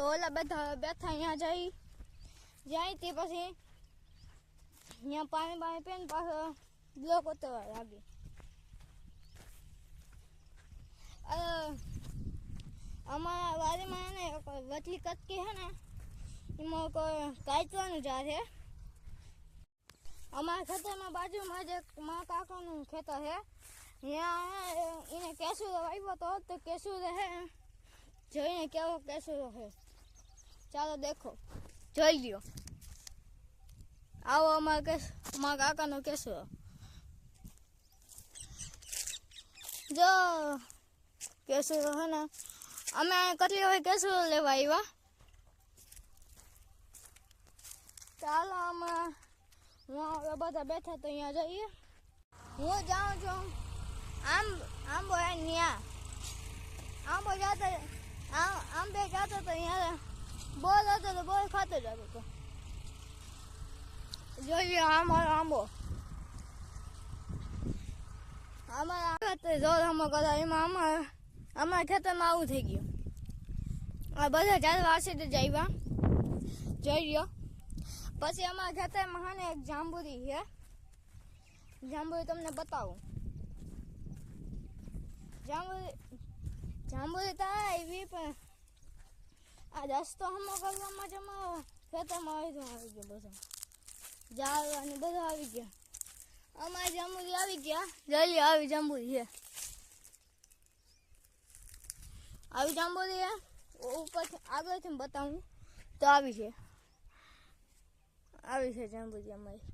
તો ઓલા બધા બેઠા અહીંયા જાય તે પછી અહીંયા પાણી પીને પાછો બ્લોક ઉતરવા લાગી. અમારા વાડીમાં ને વચલી કટકી છે ને એમાં કાચવાનું જા છે. અમારા ખેતરમાં બાજુમાં જ મારા કાકાનું ખેતર છે. ત્યાં એને કેસુરો વાવ્યો હતો તો કેસુરો છે જોઈને કેવો કેસુરો છે ચાલો દેખો જોઈ લ્યો. આવો મારા કાકાનો કેસુરો જો કેસુરો છે ને અમે કેટલી હવે કેસુરો લેવા આવ્યા. ચાલો આમાં હું બધા બેઠા તો અહીંયા જઈએ. હું જાઉં છું આંબો હે ન્યા આંબો આંબે જતો તો અહીંયા બોલ હતો તો બોલ ખાતો જતો હતો. જોઈએ અમારો આંબો અમારા જોરમાં કદાચ એમાં અમારા ખેતરમાં આવું થઈ ગયું. આ બધા ચાર વાસી જ આવ્યા જોઈ લ્યો. પછી અમારા ખેતરમાં છે ને એક જાંબુરી છે. જાંબુરી તમને બતાવું. જાંબુરી તો આવી પણ આ રસ્તો હમો કરવામાં જ અમારા ખેતરમાં આવી ગયો. બધું ઝાડ અને બધું આવી ગયા. અમારી જાંબુરી આવી ગયા. જલ્દી આવી જાંબુરી છે. આવી જાંબુરી છે ઉપરથી આગળથી બતાવું તો આવી છે જાંબુરી અમારી.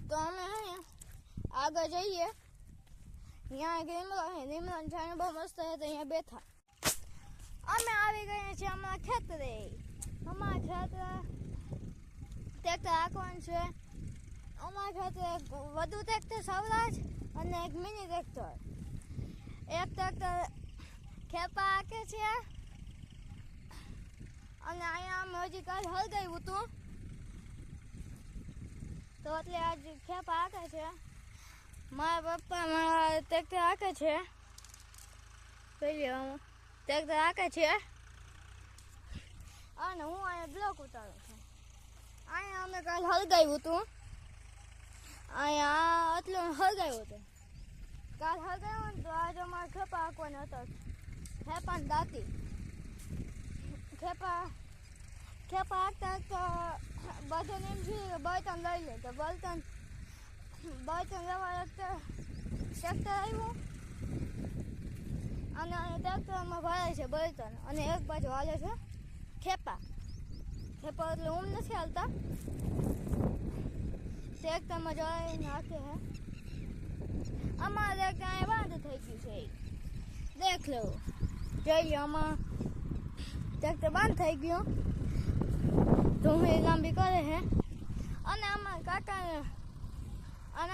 તો અમે હે આગળ જઈએ. અહીંયા લીમડા છાંયો બહુ મસ્ત છે તો અહીંયા બેઠા. અમે આવી ગયા છીએ અમારા ખેતરે. અમારા ખેતરે ટ્રેક્ટર રાખવાનું છે. અમારા ખેતરે વધુ ટ્રેક્ટર સવરાજ અને એક મિની ટ્રેક્ટર. એક ટ્રેક્ટર ખેપા હાકે છે અને અહીંયા અમે હજી કાલ હળગાવ્યું હતું તો એટલે આજે ખેપા હાકે છે. મારા પપ્પા મારા ટ્રેક્ટર હાકે છે. ટ્રેક્ટર હાકે છે અને હું અહીંયા બ્લોક ઉતારું છું. અહીંયા અમે કાલ હળગાવ્યું હતું. અહીંયા એટલું હળગાવ્યું હતું. કાલ હળગાવ્યું ને તો આજે અમારે ખેપા હાંકવાનો હતો. ખેપા ને દાંતી ખેપા હાંકતા તો બધાને એમ છે કે બળતણ લઈ લે તો બળતણ લેવા ટ્રેક્ટર આવ્યું અને ટ્રેક્ટરમાં ભરાય છે બળતણ અને એક બાજુ હાલે છે ખેપા એટલે ઊંઘ નથી હાલતા. ટ્રેક્ટરમાં જઈને નાખે છે. અમારે ટ્રેક્ટર બંધ થઈ ગયું છે. દેખ લો જોઈએ આમાં ટ્રેક્ટર બંધ થઈ ગયું. ધૂળી લાંબી કરે છે અને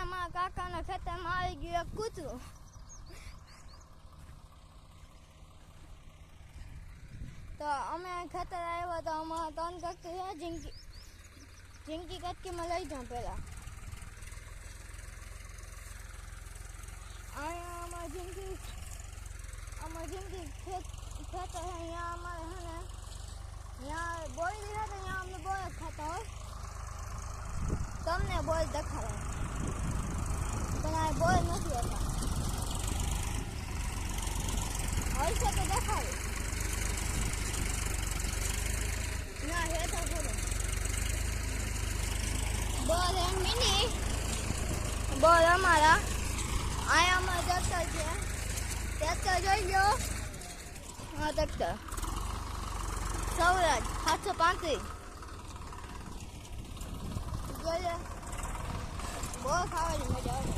અમારા કાકાના ખેતરમાં આવી ગયું એક કૂતરું. તો અમે ખેતર આવ્યા તો અમારા 3 કટકી છે. ઝીંકી કટકીમાં લઈ જાઉં પહેલાં. અહીંયા અમારા ઝીંકી ખેતર છે. અહીંયા અમારે છે ને यहाँ बोल दिया तो यहाँ हमने बोल खाता हो તમને બોલ દેખાડે પણ આ બોલ નથી હોતા. હોય છે તો દેખાડે ના હેઠા બોલો બોલ એમ મિની બોલ અમારા અહીંયા અમારા ટ્રેક્ટર છે. ટ્રેક્ટર જોઈ લો. હા ટ્રેક્ટર સૌરાજ 735 જોઈએ. બહુ ખાવાની મજા આવે.